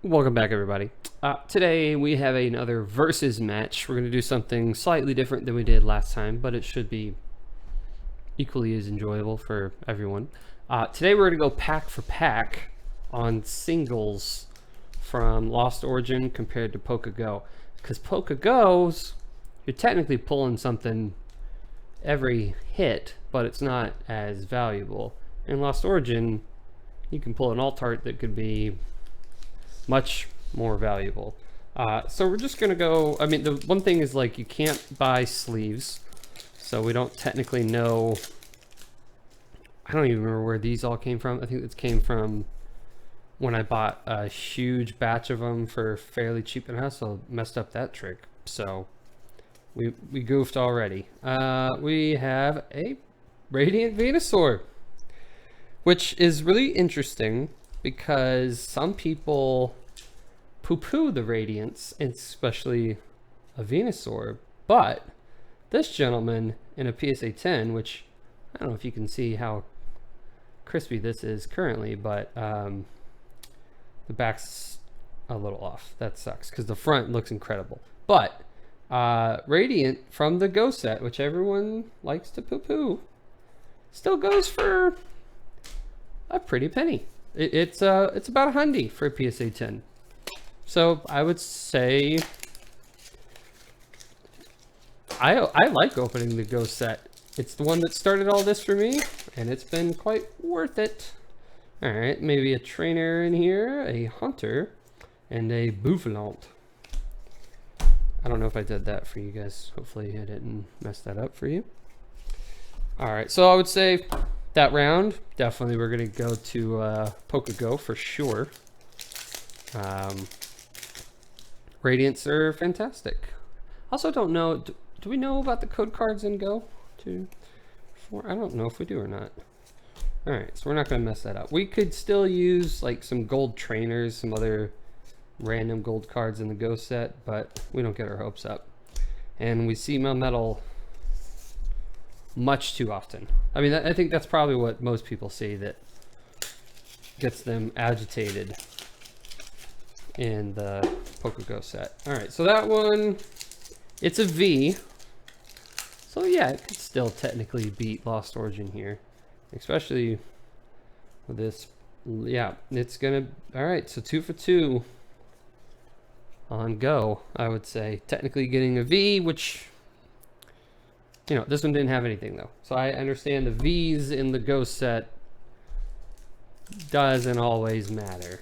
Welcome back, everybody. Today we have another versus match. We're going to do something slightly different than we did last time, but it should be equally as enjoyable for everyone. Today we're going to go pack for pack on singles from Lost Origin compared to Pokégo. Because Pokégo's, you're technically pulling something every hit, but it's not as valuable. In Lost Origin, you can pull an alt-art that could be much more valuable. So we're just gonna go, I mean, the one thing is, like, you can't buy sleeves, so we don't technically know. I don't even remember where these all came from. I think it came from when I bought a huge batch of them for fairly cheap, and I also messed up that trick, so we goofed already. We have a Radiant Venusaur, which is really interesting because some people poo-poo the Radiants, especially a Venusaur, but this gentleman in a PSA 10, which I don't know if you can see how crispy this is currently, but the back's a little off. That sucks because the front looks incredible. But Radiant from the Go set, which everyone likes to poo-poo, still goes for a pretty penny. It's about a $100 for a PSA 10. So I would say I like opening the Go set. It's the one that started all this for me, and it's been quite worth it. All right, maybe a trainer in here, a hunter, and a boufflant. I don't know if I did that for you guys. Hopefully I didn't mess that up for you. All right, so I would say that round, definitely we're gonna go to Pokégo for sure. Radiants are fantastic. Also don't know, do we know about the code cards in Go? 2, 4, I don't know if we do or not. All right, so we're not gonna mess that up. We could still use like some gold trainers, some other random gold cards in the Go set, but we don't get our hopes up. And we see Melmetal much too often. I mean, I think that's probably what most people see that gets them agitated in the Pokégo set. All right, so that one, it's a V. So yeah, it could still technically beat Lost Origin here, especially with this. Yeah, it's gonna, all right, so 2 for 2 on Go, I would say. Technically getting a V, which, you know, this one didn't have anything though. So I understand the V's in the Go set doesn't always matter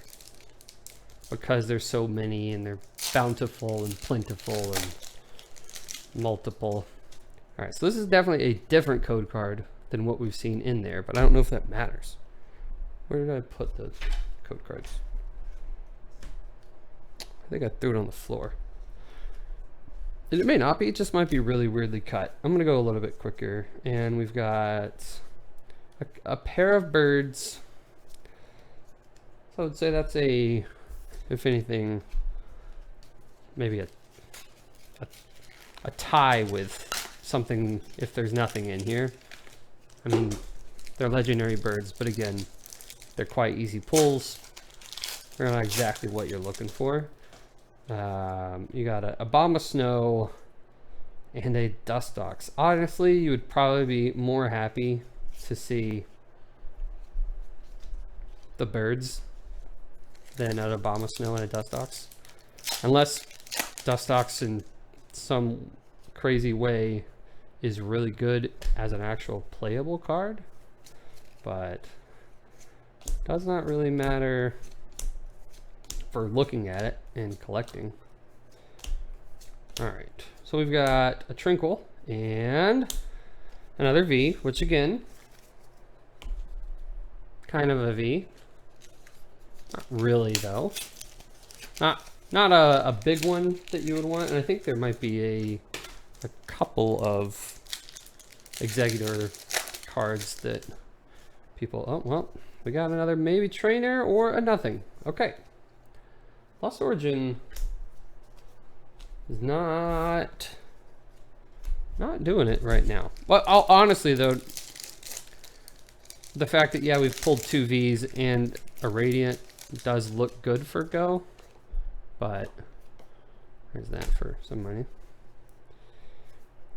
because there's so many and they're bountiful and plentiful and multiple. All right, so this is definitely a different code card than what we've seen in there, but I don't know if that matters. Where did I put the code cards? I think I threw it on the floor. It may not be, it just might be really weirdly cut. I'm gonna go a little bit quicker, and we've got a pair of birds. So I would say that's a, if anything, maybe a tie with something if there's nothing in here. I mean, they're legendary birds, but again, they're quite easy pulls. They're not exactly what you're looking for. You got a Bomb of Snow and a Dustox. Honestly, you would probably be more happy to see the birds than a Bomb of Snow and a Dustox. Unless Dustox in some crazy way is really good as an actual playable card, but does not really matter for looking at it and collecting. All right, so we've got a Trinkle and another V, which again, kind of a V. Not really though. Not a big one that you would want, and I think there might be a couple of Executor cards that people, oh well, we got another maybe trainer or a nothing. Okay. Lost Origin is not doing it right now. Well, honestly though, the fact that, yeah, we've pulled 2 Vs and a Radiant does look good for Go. but there's that for some money.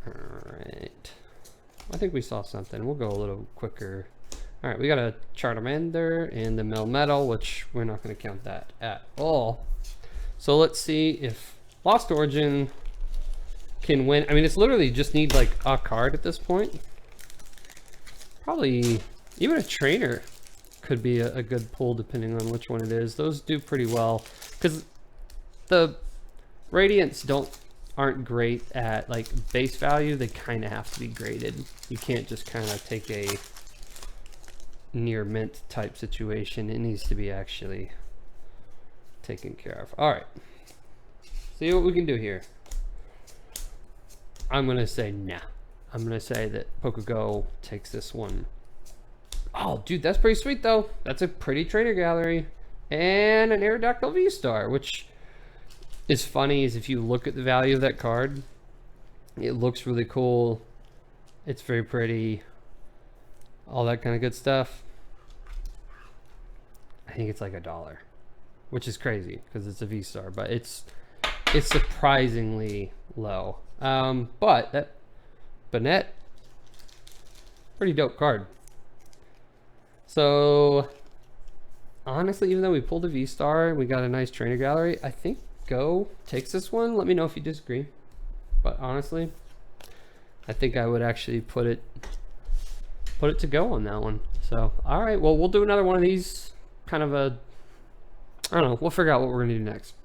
All right, I think we saw something. We'll go a little quicker. All right, we got a Charmander and the Melmetal, which we're not going to count that at all. So let's see if Lost Origin can win. I mean, it's literally just need like a card at this point. Probably even a trainer could be a good pull depending on which one it is. Those do pretty well because the Radiants aren't great at like base value. They kind of have to be graded. You can't just kind of take a near mint type situation. It needs to be actually taken care of. All right, see what we can do here. I'm gonna say nah. I'm gonna say that PokeGo takes this one. Oh, dude, that's pretty sweet though. That's a pretty trainer gallery and an Aerodactyl V-Star, which is funny is if you look at the value of that card, it looks really cool. It's very pretty, all that kind of good stuff. I think it's like $1, which is crazy because it's a V-Star, but it's surprisingly low. But that Banette, pretty dope card. So honestly, even though we pulled a V-Star, we got a nice trainer gallery, I think Go takes this one. Let me know if you disagree. But honestly, I think I would actually put it to Go on that one. So, all right, well, we'll do another one of these, kind of a, I don't know, we'll figure out what we're gonna do next.